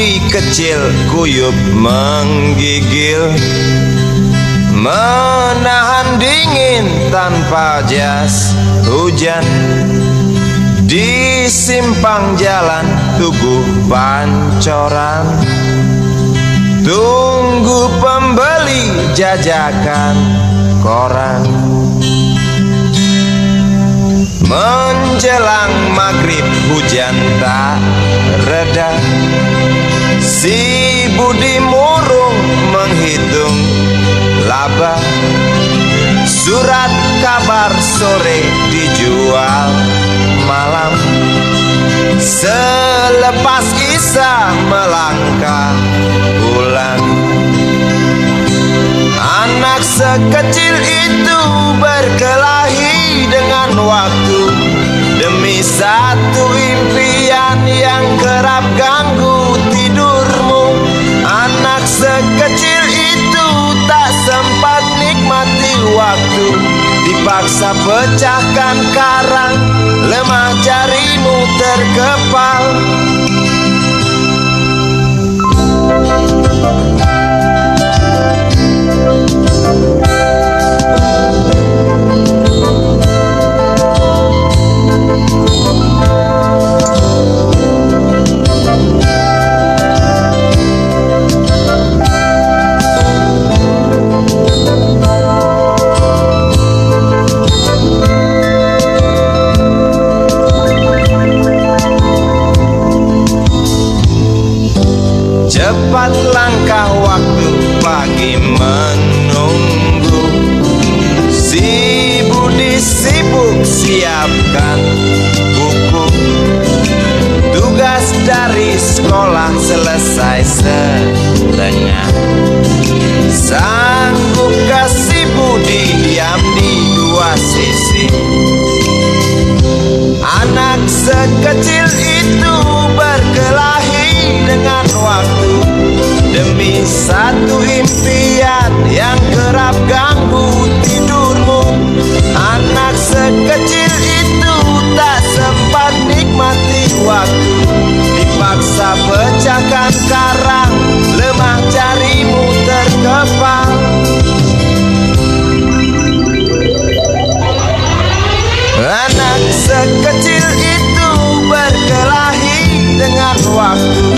budi kecil kuyup menggigil, menahan dingin tanpa jas hujan. Di simpang jalan Tugu Pancoran, tunggu pembeli jajakan koran. Menjelang maghrib hujan tak reda, si budi murung menghitung laba. Surat kabar sore dijual malam, selepas Isya melangkah pulang. Anak sekecil itu berkelahi dengan waktu demi satu impian yang kerap ganggu tidurmu. Anak sekecil itu tak sempat nikmati waktu, dipaksa pecahkan karang, lemah jarimu terkepal. Cepat langkah waktu, pagi menunggu. Si budi sibuk siapkan buku, tugas dari sekolah selesai setengah. Sanggupkah si budi diam di dua sisi? Anak sekecil itu berkelahi dengan waktu demi satu impian yang kerap ganggu tidurmu. Anak sekecil itu tak sempat nikmati waktu, dipaksa pecahkan karang, lemah jarimu terkepal. Anak sekecil itu berkelahi dengan waktu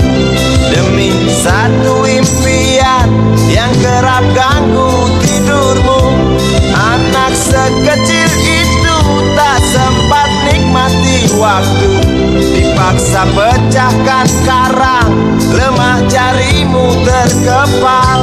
demi satu impian yang kerap ganggu tidurmu. Anak sekecil itu tak sempat nikmati waktu, dipaksa pecahkan karang, lemah jarimu terkepal.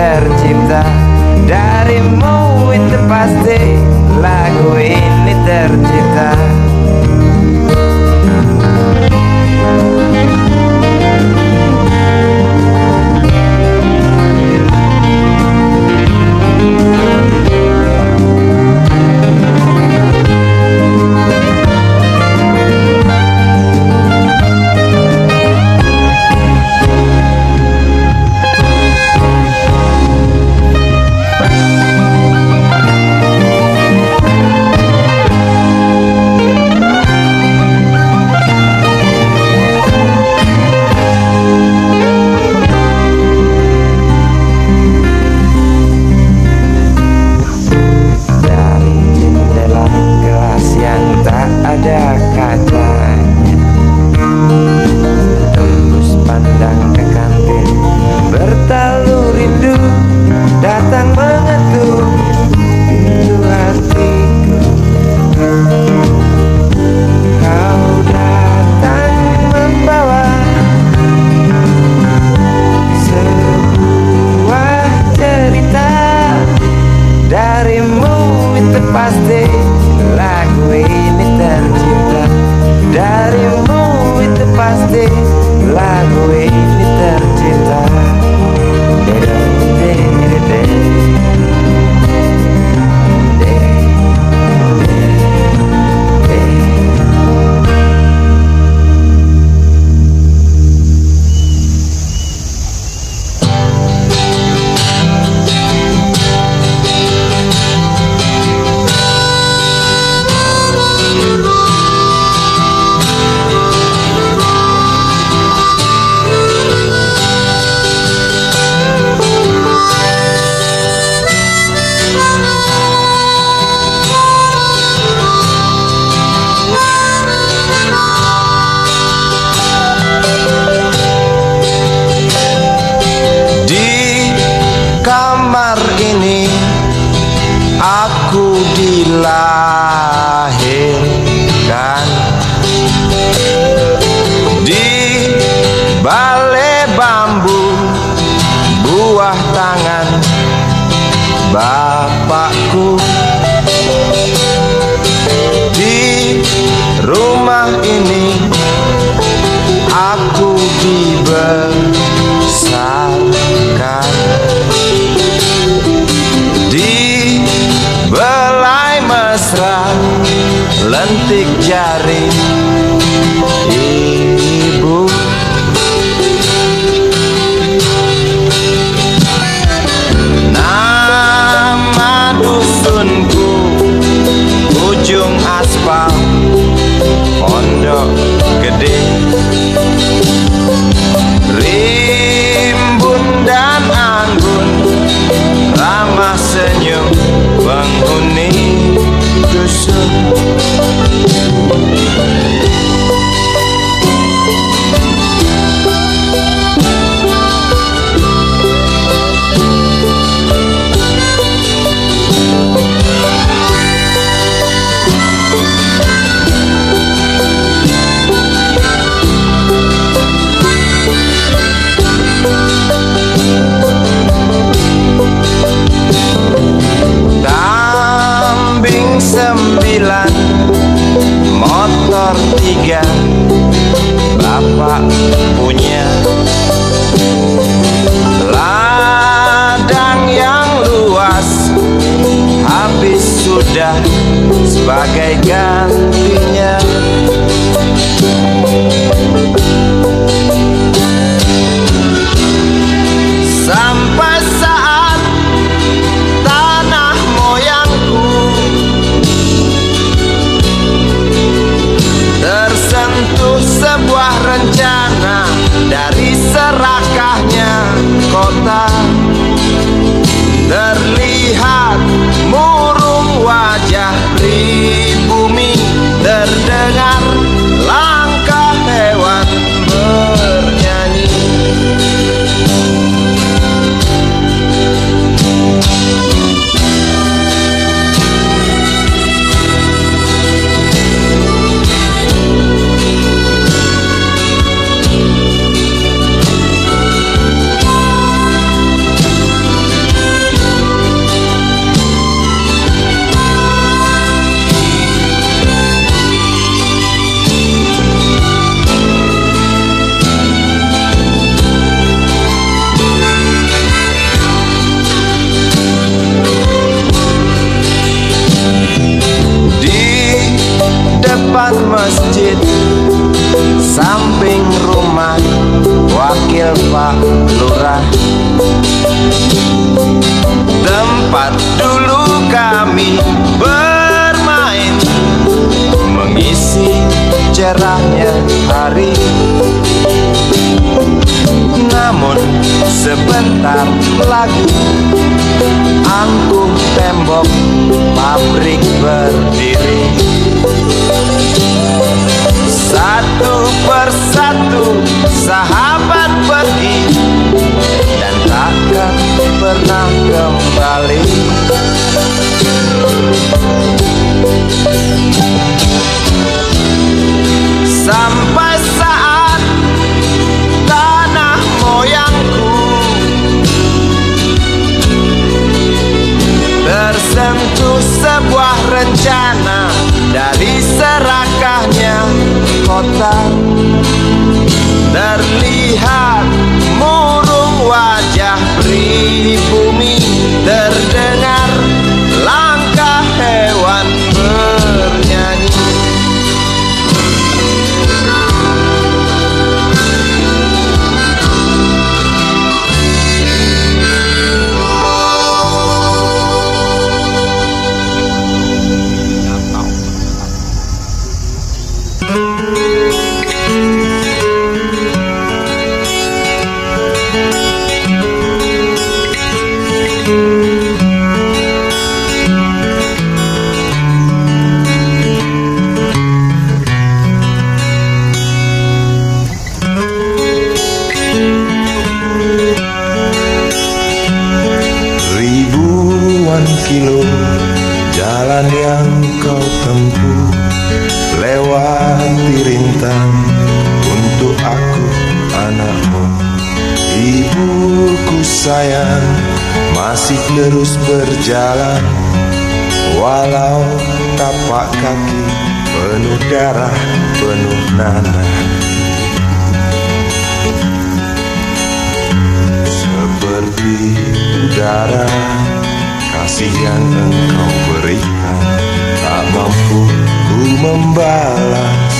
tercipta. Darimu itu pasti lagu ini tercipta. Ada kacanya, tembus pandang ke kantin, bertalu rindu datang mengetuk pintu hatiku. Kau datang membawa sebuah cerita. Darimu itu pasti lagu ini tercipta. Darimu itu pasti lagu ini tercipta. Ini aku dilahirkan di balai bambu, buah tangan bapakku. Di rumah ini aku dibesarkan di belai mesra, lentik jari ibu. Nama dusunku ujung aspal, Pondok Gede. Rimbun dan anggun, ramah senyum penghuni dusun. Sembilan, motor 3 bapak punya. Ladang yang luas habis sudah sebagai gantinya. Sampai saat tanah moyangku tersentuh sebuah rencana dari serakahnya kota. Terlihat murung wajah pribumi terdekati sebentar lagi angkuh tembok pabrik berdiri. Satu persatu sahabat pergi dan takkan pernah kembali. Sampai saat tanah moyangku tersentuh sebuah rencana dari serakahnya kota. Terlihat murung wajah pribumi, terdengar langkah hewan bernyanyi. Kilo jalan yang kau tempuh, lewati rintang untuk aku anakmu. Ibuku sayang masih terus berjalan, walau tapak kaki penuh darah, penuh nanah. Seperti udara kasih yang engkau berikan, tak mampu ku membalas.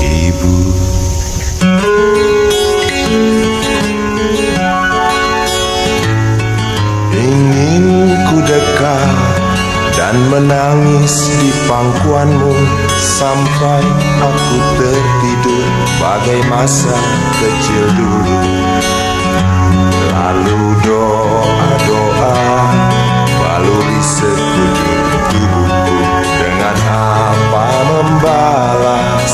Ibu, ingin ku dekat dan menangis di pangkuanmu sampai aku tertidur bagai masa kecil dulu. Lalu doa-doa baluri sekujur tubuhku, dengan apa membalas.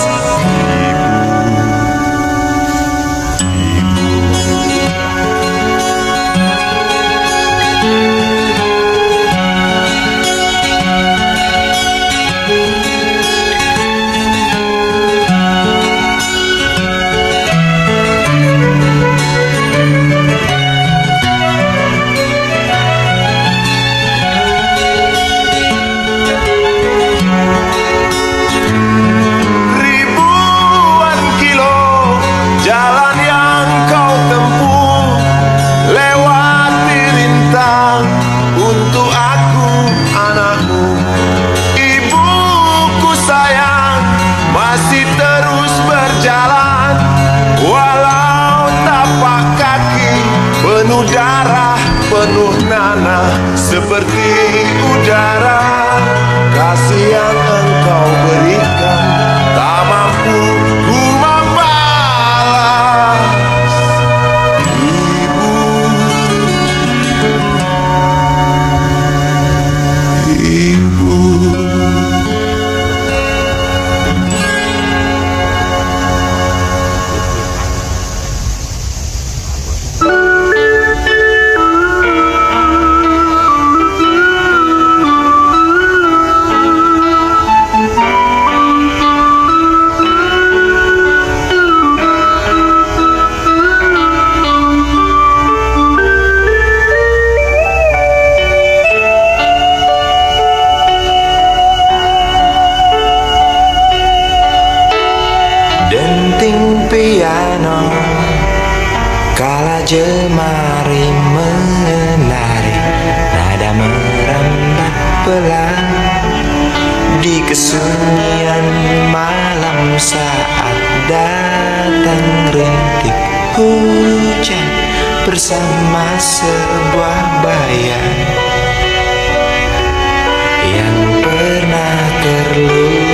Darah penuh nanah, seperti udara kasih yang engkau berikan, tak mampu ku membalas. Ibu, denting piano kala jemari menari, nada merambat pelan di kesunyian malam saat datang rintik hujan bersama sebuah bayang yang pernah terlupakan.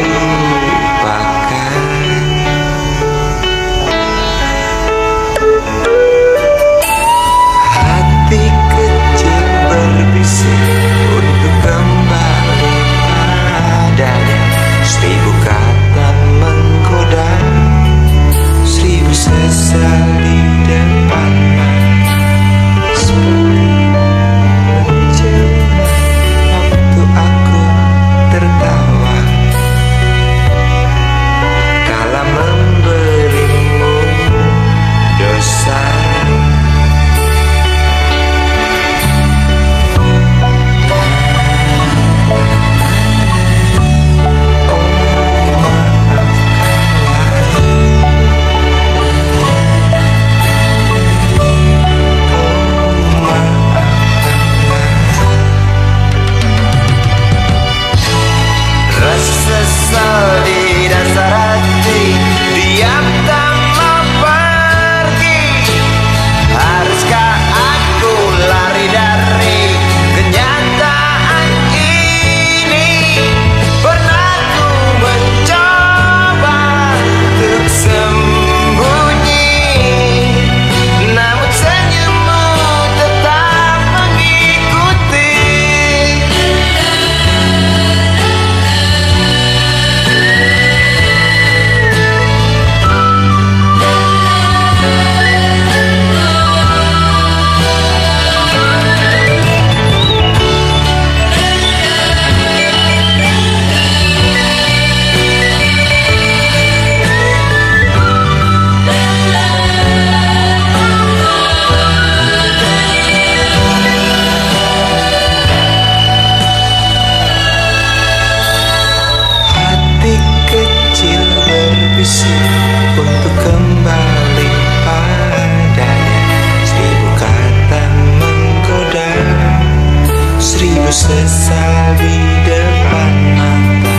sesal di depan mata,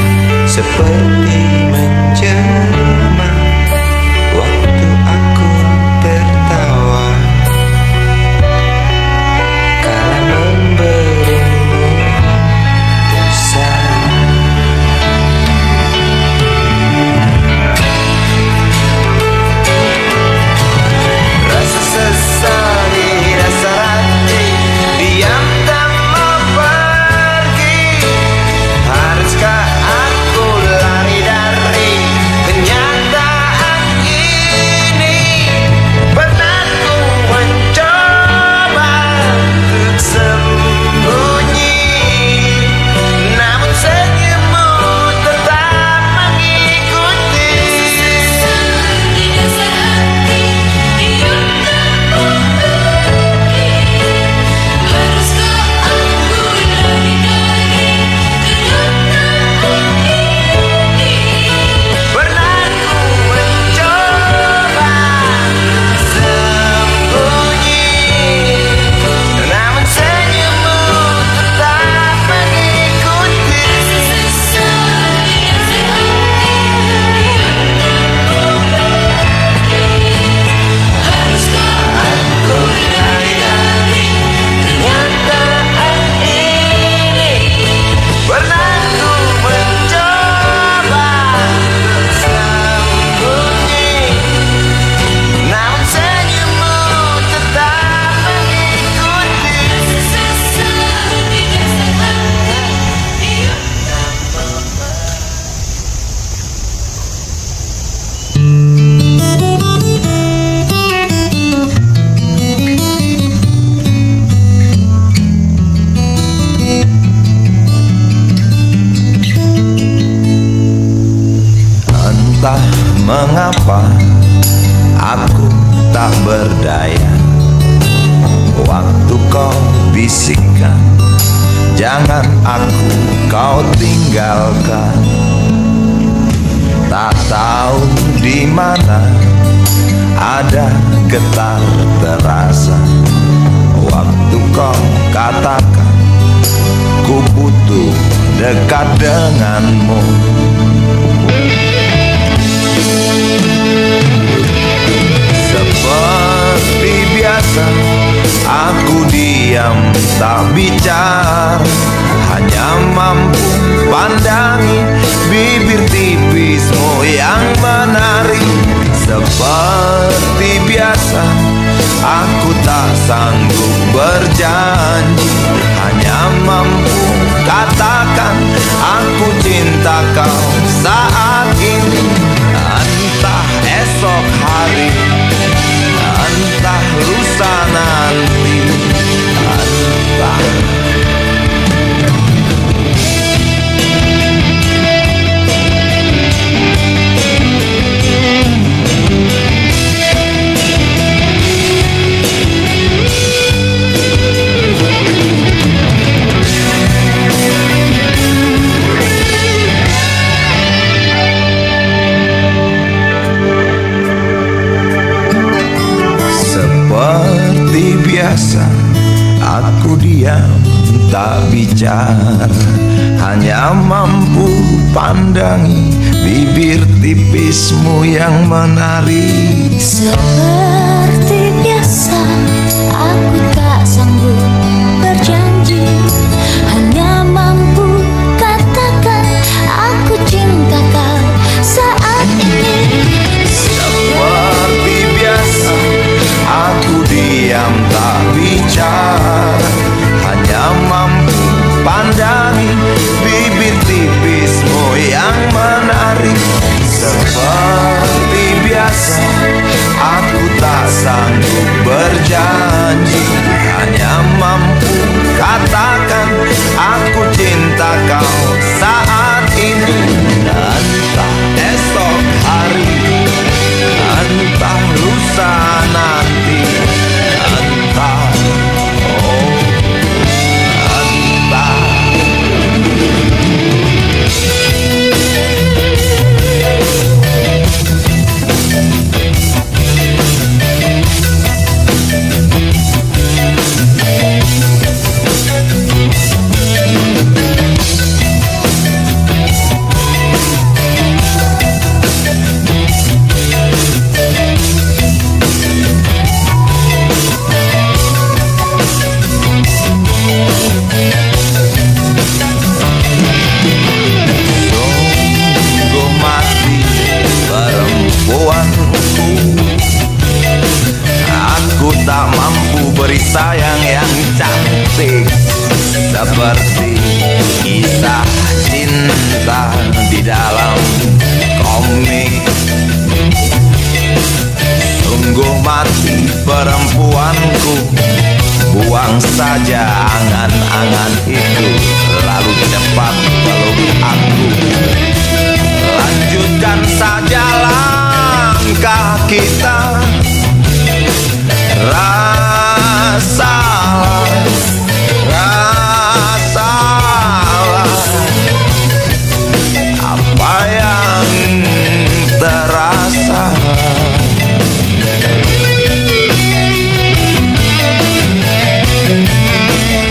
seperti menjelma waktu aku tertawa. Kala memberimu dosa. Rasa sesal di dasar hati, diam tak mau pergi. Haruskah aku lari dari kenyataan ini? Pernah ku mencoba untuk sembunyi, namun senyummu tetap mengikuti. Pernah ku mencoba sembunyi, namun senyummu tetap mengikuti. Aku lari dari kenyataan ini. Pernah ku mencoba untuk sembunyi, namun senyummu tetap mengikuti. Entah mengapa aku tak berdaya waktu kau bisikkan, jangan aku kau tinggalkan. Tak tahu di mana ada getar terasa waktu kau katakan ku butuh dekat denganmu. Seperti biasa aku diam tak bicara, hanya mampu pandangi bibir tipismu yang menari. Seperti biasa aku tak sanggup berjanji, hanya mampu katakan aku cinta kau saat ini. Entah esok hari, entah lusa nanti, entah. Seperti biasa aku diam tak bicara, hanya mampu pandangi bibir tipismu yang menari. Seperti biasa aku tak sanggup berjanji, hanya mampu katakan aku cinta kau saat ini. Seperti biasa aku diam tak bicara, hanya mampu pandangi bibir tipismu yang menari. Seperti biasa aku tak sanggup beri sayang yang cantik, seperti kisah cinta di dalam komik. Sungguh mati perempuanku, buang saja angan-angan itu, lalu cepat peluk aku. Lanjutkan saja langkah kita, rasalah apa yang terasa.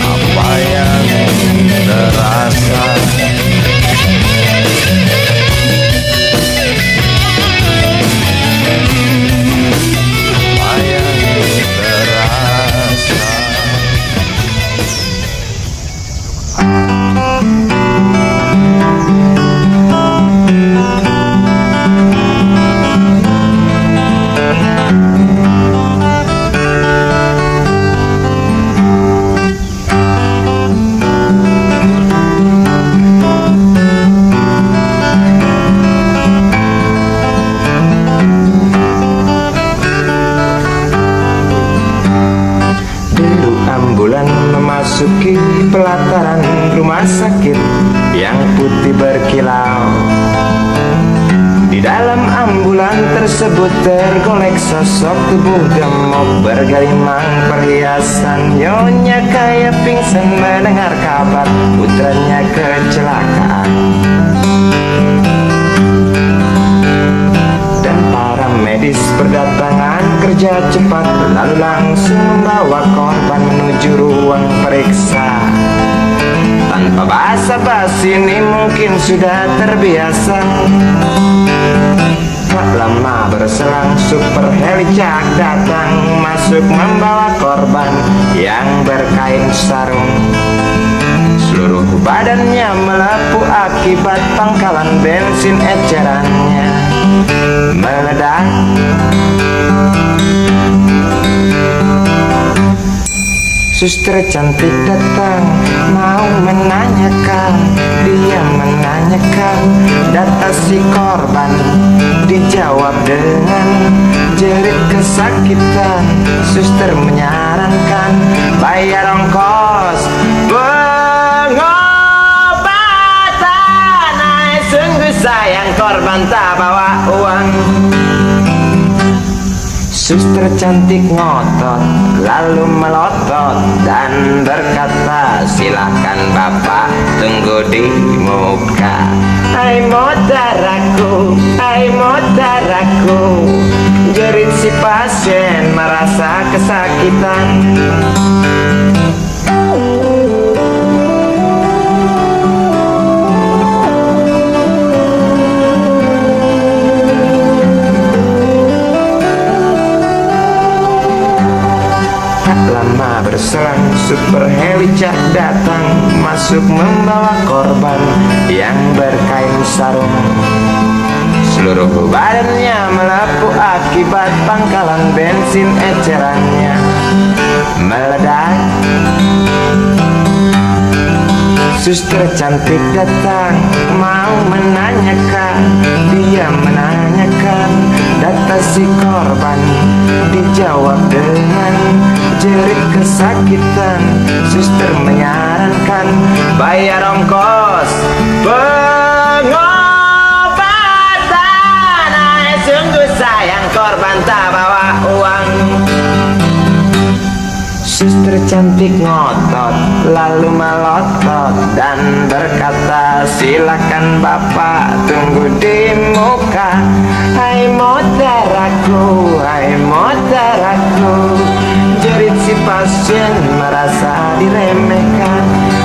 Apa yang terasa. Apa yang terasa. Ambulan memasuki pelataran rumah sakit yang putih berkilau. Di dalam ambulan tersebut tergolek sosok tubuh gemuk bergelimang perhiasan. Nyonya kayak pingsan mendengar kabar putranya kecelakaan. Dan para medis berdatangan kerja cepat, lalu langsung membawa korban menuju ruang periksa. Tanpa basa-basi ini mungkin sudah terbiasa. Tak lama berselang super helicak datang, masuk membawa korban yang berkain sarung. Seluruh badannya melepuh akibat pangkalan bensin ecerannya meledak. Suster cantik datang mau menanyakan, dia menanyakan data si korban. Dijawab dengan jerit kesakitan. Suster menyarankan bayar ongkos pengobatan. Sungguh sayang korban tak bawa uang. Suster cantik ngotot lalu melotot dan berkata, silakan bapak tunggu di muka. Hai modaraku, hai modaraku, jerit si pasien merasa kesakitan. Lama berselang super helicak datang, masuk membawa korban yang berkain sarung. Seluruh badannya melepuh akibat pangkalan bensin ecerannya meledak. Suster cantik datang mau menanyakan, dia menanyakan data si korban. Dijawab dengan jerit kesakitan. Suster menyarankan bayar ongkos pengobatan. Sungguh sayang korban tak bawa uang. Suster cantik ngotot lalu melotot dan berkata, silakan bapak tunggu di muka. Hai modaraku, hai modaraku, jerit si pasien merasa diremehkan.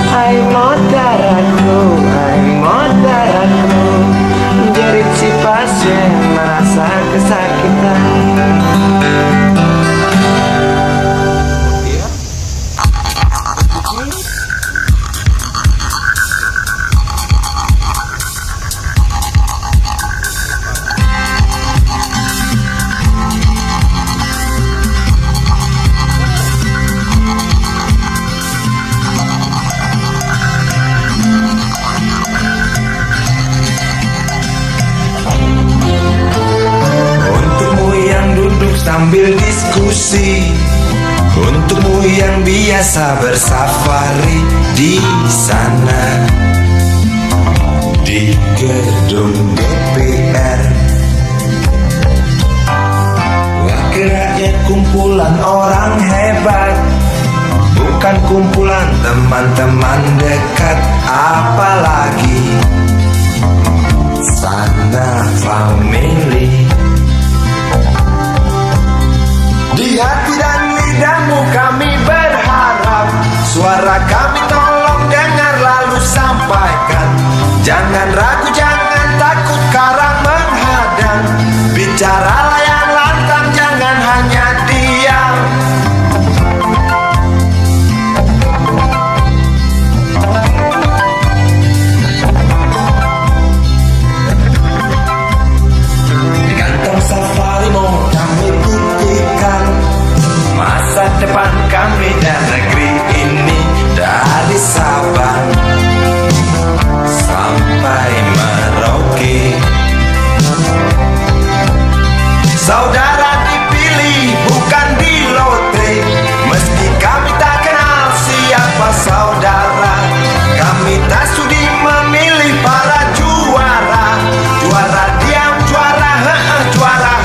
Hai modaraku, hai modaraku, jerit si pasien merasa kesakitan. sambil diskusi. Untukmu yang biasa bersafari di sana, di gedung DPR. Wakil rakyat kumpulan orang hebat, bukan kumpulan teman-teman dekat, apalagi sana family. Di hati dan lidahmu kami berharap, suara kami tolong dengar lalu sampaikan. Jangan ragu, jangan takut karang menghadang. Bicaralah yang lantang, jangan hanya diam. Kantong safarimu kami titipkan, masa depan kami dan negeri ini dari Sabang sampai Merauke. Saudara dipilih bukan di lotre, meski kami tak kenal siapa saudara. Kami tak sudi memilih para juara, juara diam, juara juara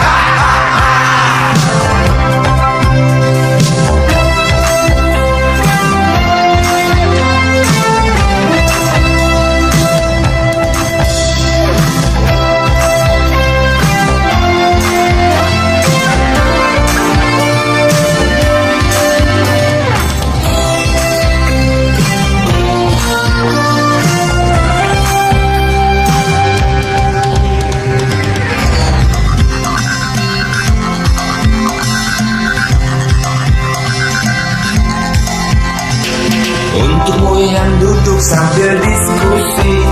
Untukmu yang duduk sambil diskusi,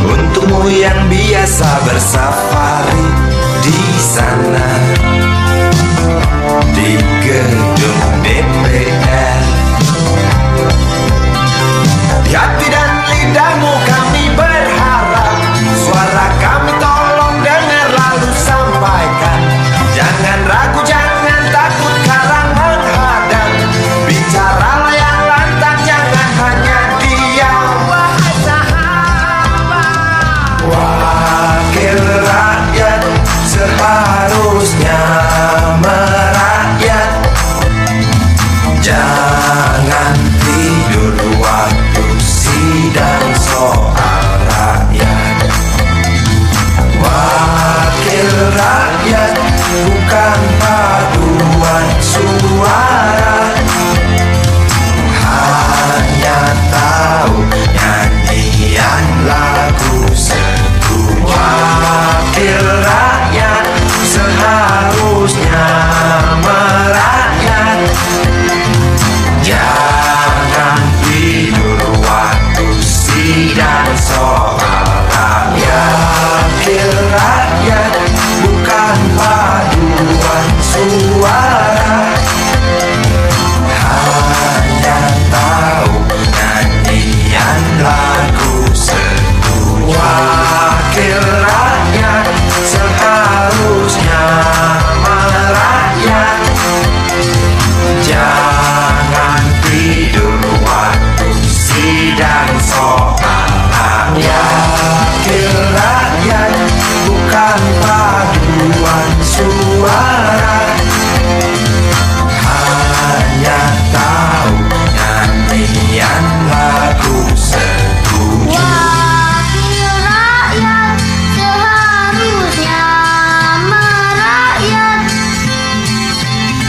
untukmu yang biasa bersafari di sana, di gedung DPR. Di hati dan lidahmu kami berharap, suara kami tolong dengar lalu sampaikan. Jangan ragu, jangan takut karang menghadang. Bicaralah yang lantang, jangan hanya diam. Wahai sahabat, wakil rakyat seharusnya merakyat. Jangan tidur waktu sidang soal rakyat. Wakil rakyat bukan paduan suara, hanya tahu nyanyian lagu setuju. Wakil rakyat seharusnya merakyat. Jangan tidur waktu sidang soal rakyat. Wakil rakyat bukan paduan suara, hanya tahu nyanyian lagu setuju. Wakil rakyat seharusnya merakyat. Jangan tidur waktu sidang soal rakyat. Wakil rakyat bukan paduan suara, hanya tahu nyanyian lagu setuju. Wakil rakyat seharusnya merakyat.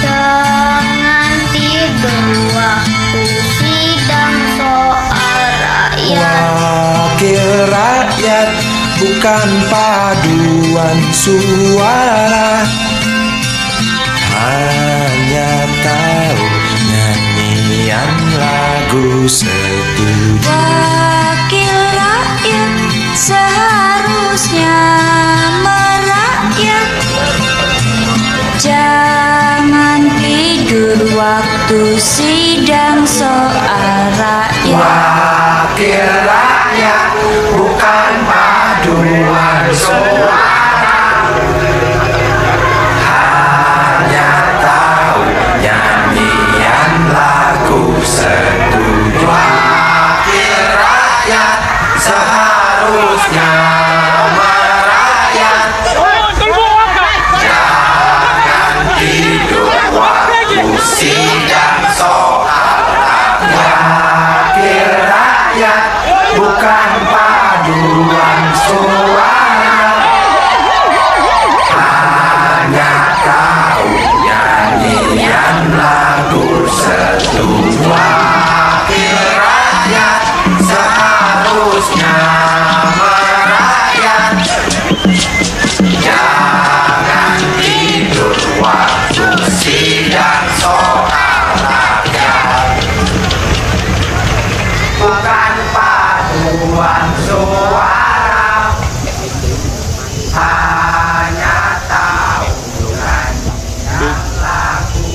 Jangan tidur waktu sidang soal rakyat. Wakil rakyat bukan paduan suara, hanya tahu nyanyian lagu setuju. Wakil rakyat seharusnya merakyat. Jangan tidur waktu sidang soal rakyat. Wakil rakyat bukan paduan suara, hanya sidang soal wakil rakyat, bukan paduan suara. Hanya kau nyanyian lagu setuju wakil rakyat, seharusnya merakyat. Jangan tidur waktu sidang soal rakyat, bukan paduan suara. Hanya tahunan yang lagu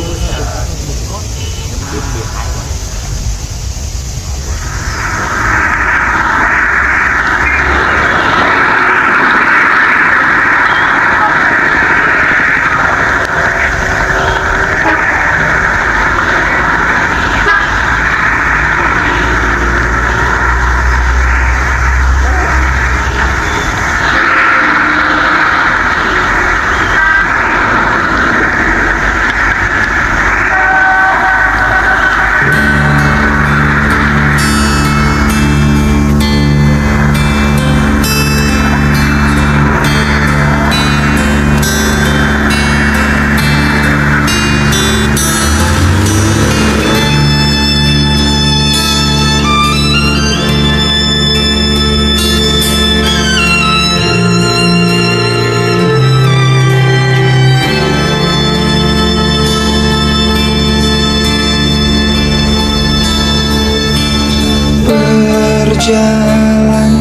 berjalan.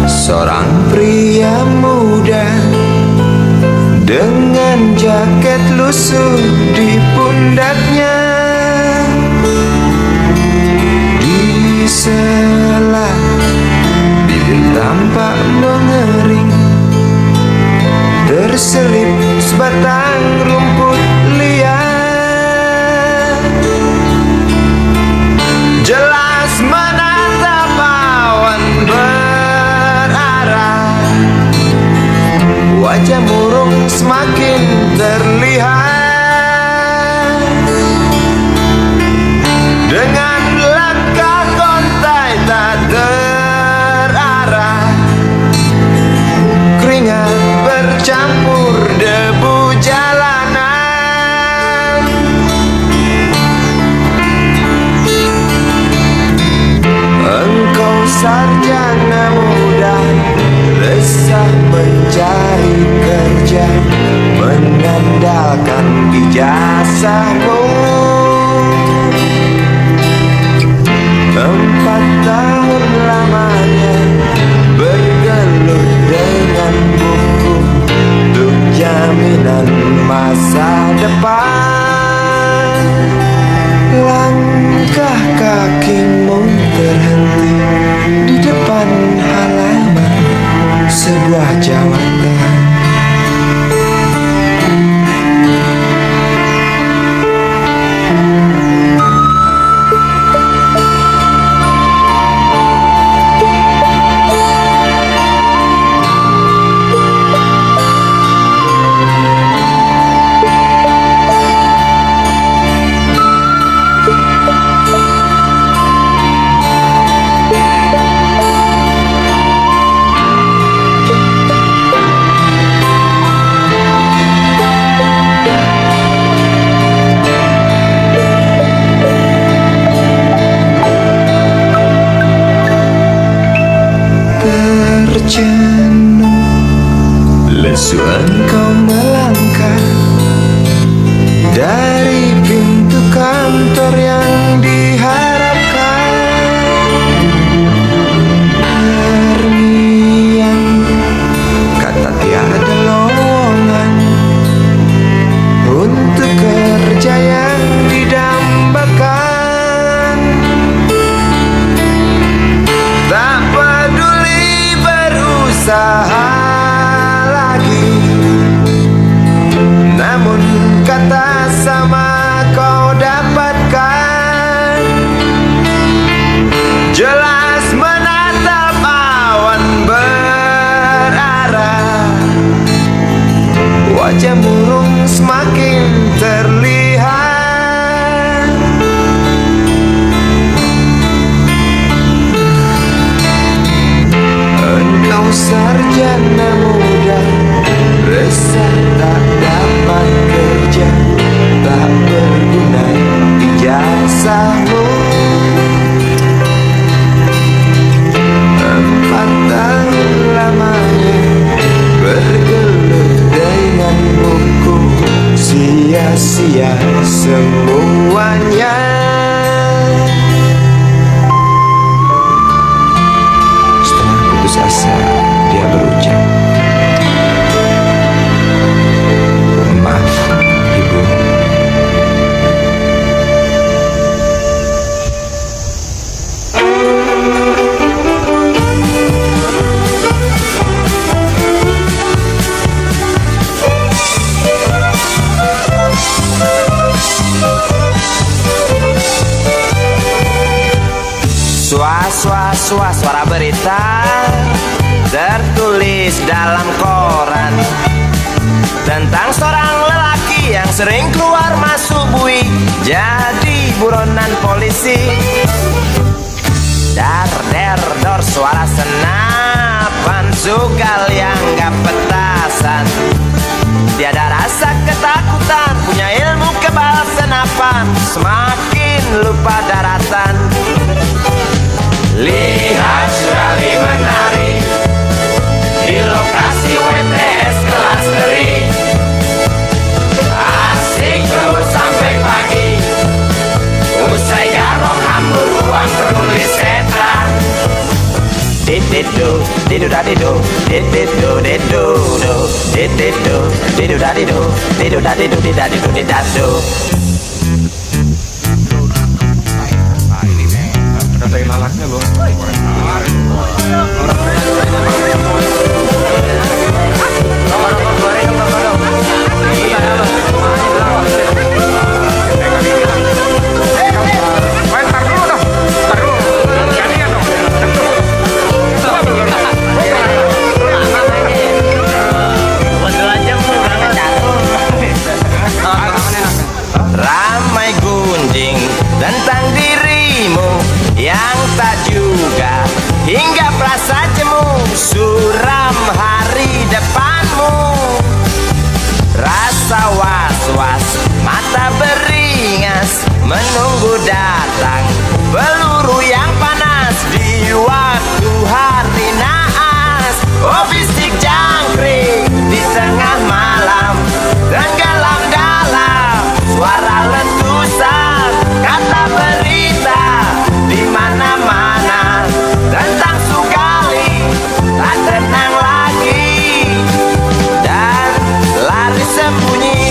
Seorang pria muda dengan jaket lusuh di pundaknya, di sela bibir tampak mengering, terselip sebatang rumput liar. Jelas menatap awan berarah, wajah murung semakin terlihat. Dengan langkah kontai tak terarah, keringat bercampur debu jalanan. Engkau sarjana muda, resah mencari kerja, mengandalkan ijazahmu. 4 tahun lamanya bergelut dengan buku untuk jaminan masa depan. Langkah kakimu terhenti di depan halaman sebuah jawatan. Terjenuh lesu engkau melangkah dari pintu kantor yang diharapkan. Terniang kata tiada lowongan untuk kerja yang didambakan. Tak peduli berusaha semuanya. Setelah putus asa, dia berucap, maaf ibu. Suara berita tertulis dalam koran tentang seorang lelaki yang sering keluar masuk bui jadi buronan polisi. Dar der dor suara senapan sugal yang gak petasan, tiada rasa ketakutan, punya ilmu kebal senapan, semakin lupa daratan. Lihat sekali menari di lokasi WTS kelas teri, asik terus sampai pagi, usai garong hambur uang penulis setan. Dididu, didu dadidu, dididu, didu, dididu, didu dadidu, didu dadidu, didadidu, didadu. Rasain lalaknya loh. Ramai gunjing tentang dirimu yang tak juga hingga perasa jemu, suram hari depanmu. Rasa was-was, mata beringas, menunggu datang peluru yang panas di waktu hari naas. Oh bisik jangkrik di tengah malam, tenggelam dalam suara letusan, kata berita di mana-mana tentang Sugali tak tenang lagi dan lari sembunyi.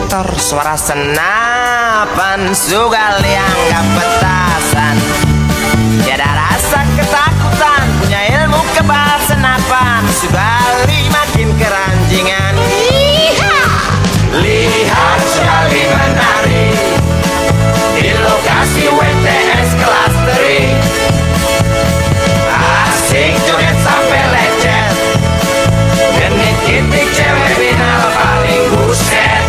Tar suara senapan sugal yang gak petasan, tiada rasa ketakutan, punya ilmu kebal senapan, Sugali makin keranjingan. Lihat Sugali menari di lokasi WTS kelas teri, asik joget sampai lecet, genit kitik cewek binal paling buset.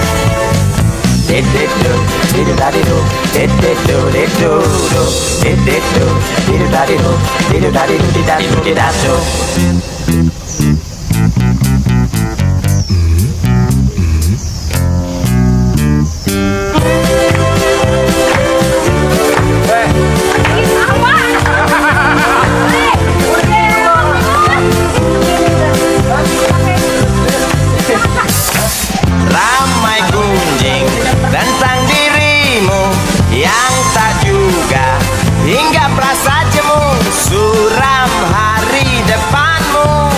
Dididu, didu dadidu, dididu, didu, dididu, didu dadidu, didu dadidu, didadidu, didadu. Ramai gunjing tentang dirimu yang tak juga hingga perasa jemu, suram hari depanmu.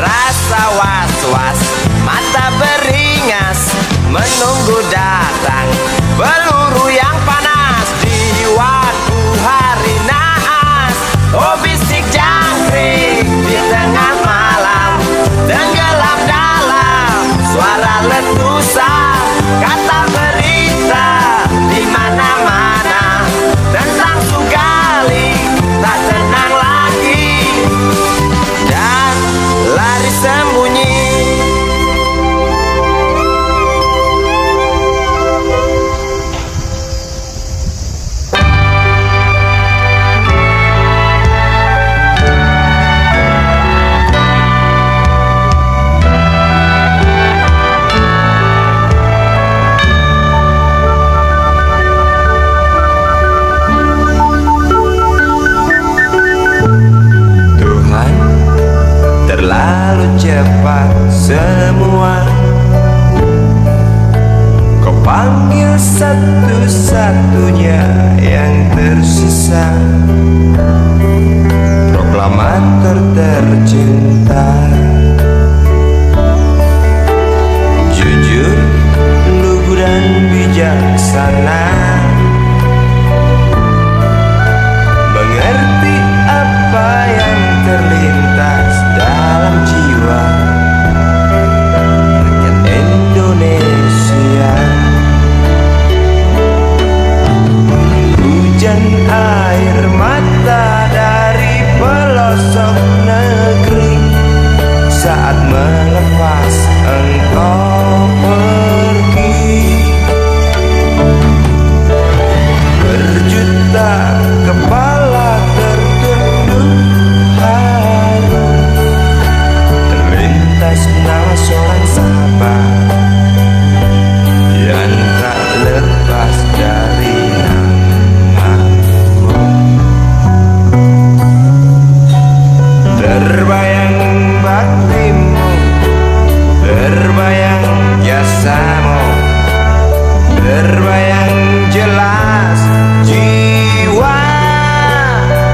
Rasa was-was, mata beringas, menunggu datang peluru yang panas di waktu hari naas. Oh bisik jangkrik di tengah malam, tenggelam dalam suara letusan, kata berita di mana-mana tentang Sugali tak tenang lagi. semua. Kau panggil satu-satunya yang tersisa, proklamator tercinta. Jujur, lugu dan bijaksana, mengerti apa yang terlintas dalam jiwa rakyat Indonesia. Hujan air mata dari pelosok negeri saat melepas engkau pergi. Berjuta kepala tertunduk haru, terlintas nama seorang sahabat yang tak lepas dari namamu. Terbayang baktimu, terbayang jasamu, terbayang jelas jiwa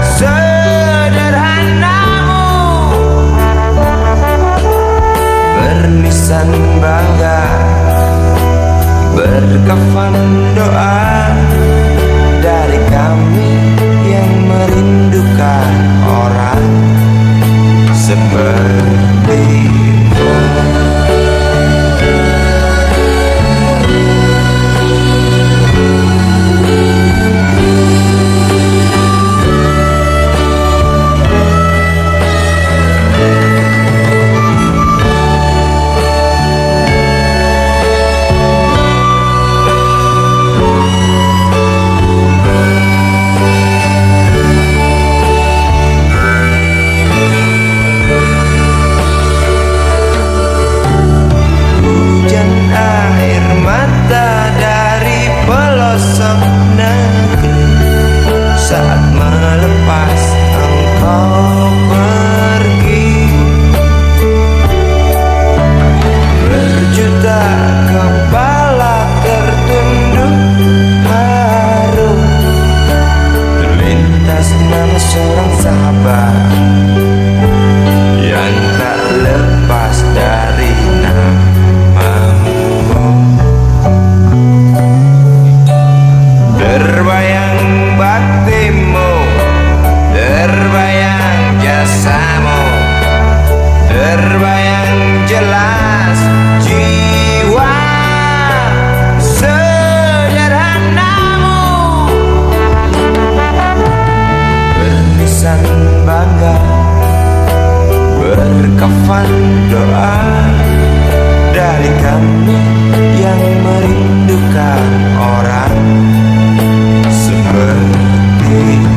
sederhanamu, bernisan bangga, berkafan doa dari kami yang merindukan orang sepertimu. Hujan air mata dari pelosok negeri saat melepas engkau pergi. Berjuta kepala tertunduk haru, terlintas nama seorang sahabat yang tak lepas dari namamu. Terbayang baktimu, terbayang jasamu, terbayang jelas jiwa sederhanamu, bernisan bangga, berkafan doa dari kami yang merindukan orang sepertimu.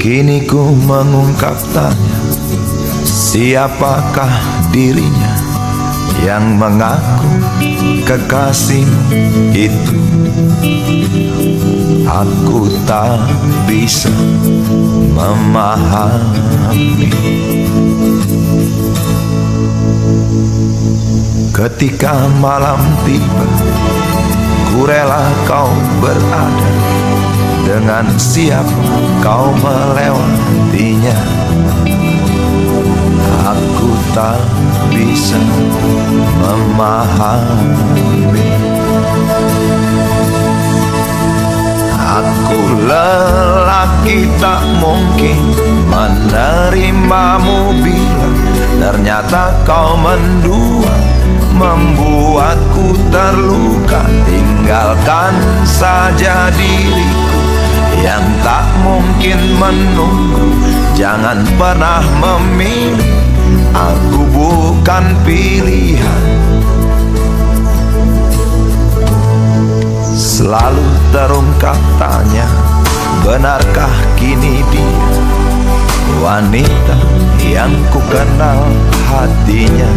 Kini ku mengungkap tanya, siapakah dirinya yang mengaku kekasihmu itu? Aku tak bisa memahami. Ketika malam tiba, ku rela kau berada, dengan siapa kau melewatinya. Aku tak bisa memahami. Aku lelaki tak mungkin menerimamu bila ternyata kau mendua, membuatku terluka. Tinggalkan saja diriku yang tak mungkin menunggu. Jangan pernah memilih Aku bukan pilihan. Selalu terungkap tanya, benarkah kini dia wanita yang ku kenal hatinya?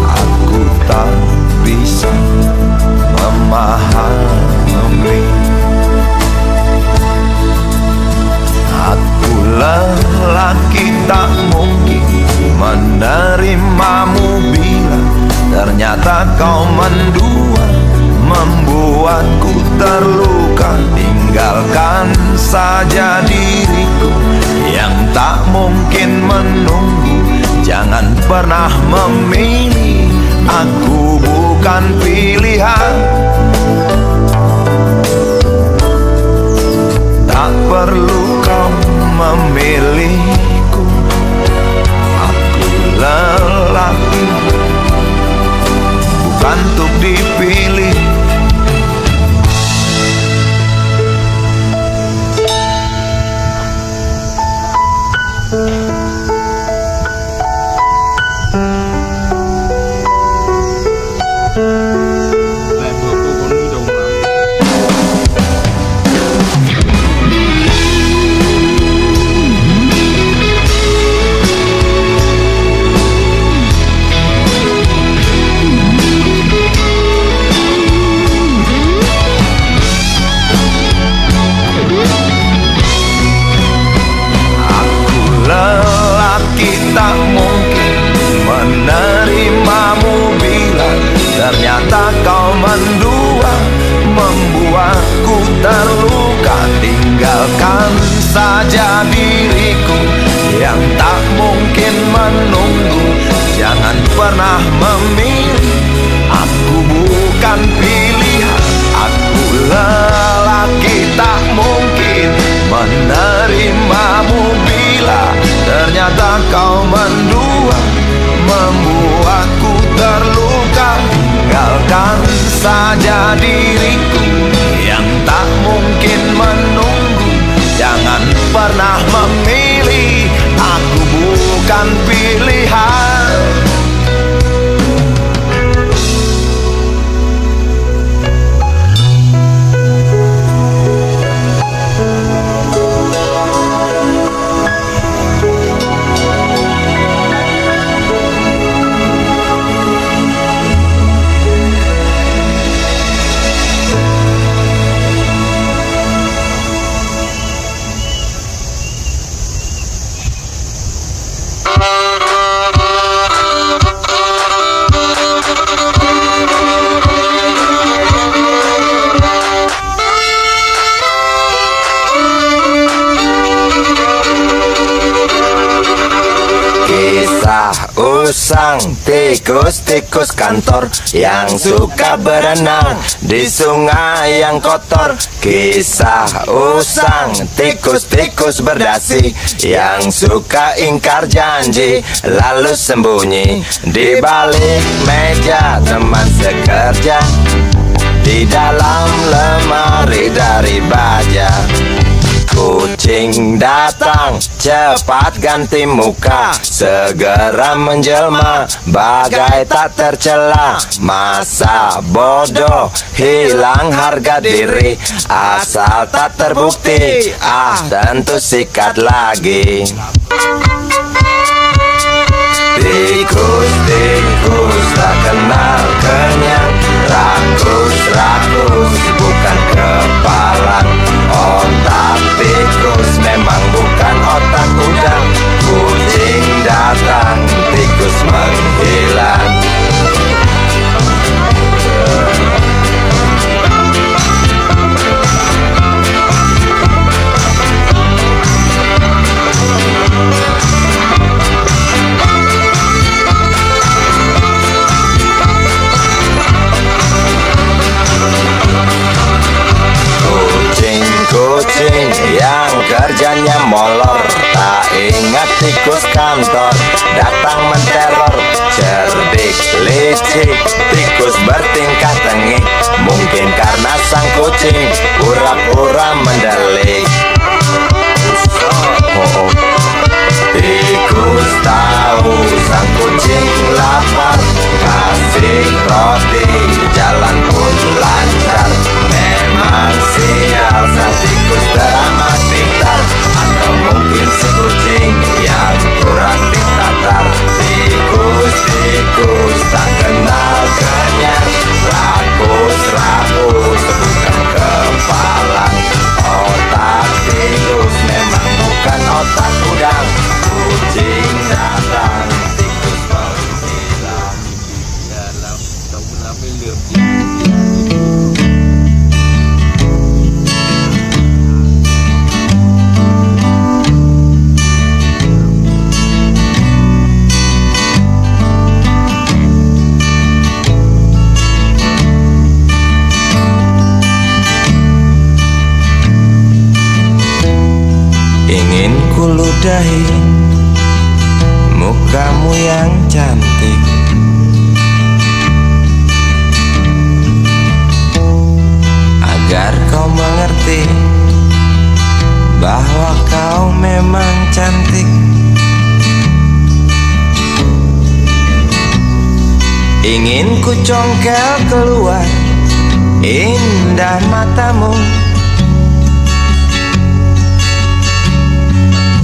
Aku tak bisa memahami. Aku lelaki tak mungkin menerimamu bila ternyata kau mendua, membuatku terluka. Tinggalkan saja diriku yang tak mungkin menunggu. Jangan pernah memilih, aku bukan pilihan. Tak perlu kau memilihku. Aku lelaki bukan untuk dipilih. Tak mungkin menerimamu bila ternyata kau mendua, membuatku terluka. Tinggalkan saja diriku yang tak mungkin menunggu. Jangan pernah memilih, aku bukan pilihan. Aku lelaki tak mungkin menerimamu bila ternyata kau mendua, membuatku terluka. Tinggalkan saja diriku yang tak mungkin menunggu. Jangan pernah memilih, aku bukan pilihan. Usang tikus-tikus kantor yang suka berenang di sungai yang kotor. Kisah usang tikus-tikus berdasi yang suka ingkar janji lalu sembunyi di balik meja teman sekerja, di dalam lemari dari baja. Kucing datang, cepat ganti muka, segera menjelma, bagai tak tercela. Masa bodoh, hilang harga diri, asal tak terbukti, tentu sikat lagi. Tikus-tikus tak kenal kenyang, rakus-rakus bukan kepalang. Otak tikus memang bukan otak udang. Kucing datang, tikus menghilang. Kucing yang kerjanya molor, tak ingat tikus kantor datang menteror. Cerdik, licik, tikus bertingkah tengik, mungkin karena sang kucing pura-pura mendelik. Tikus tak tikus teramat pintar, atau mungkin si kucing yang kurang ditatar. Tikus tak kenal kenyang, rakus bukan kepala. Otak tikus memang bukan otak udang. Kucing datang, tikus menghilang. Ingin kuludahi mukamu yang cantik, agar kau mengerti bahwa kau memang cantik. Ingin ku congkel keluar indah matamu,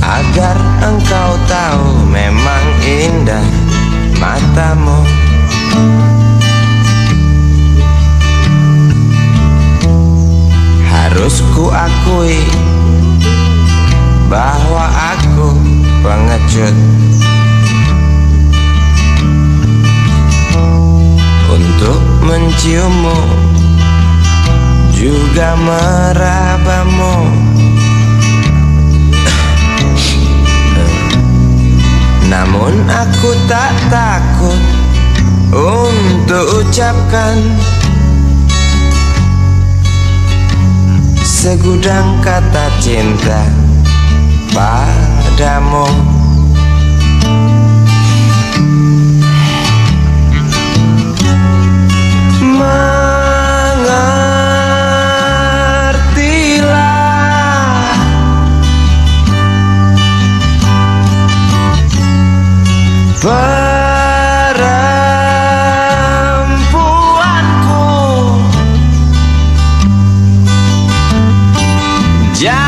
agar engkau tahu memang indah matamu. Harus ku akui bahwa aku pengecut untuk menciummu, juga merabamu. Namun aku tak takut untuk ucapkan segudang kata cinta padamu. Mengertilah, perempuanku, jangan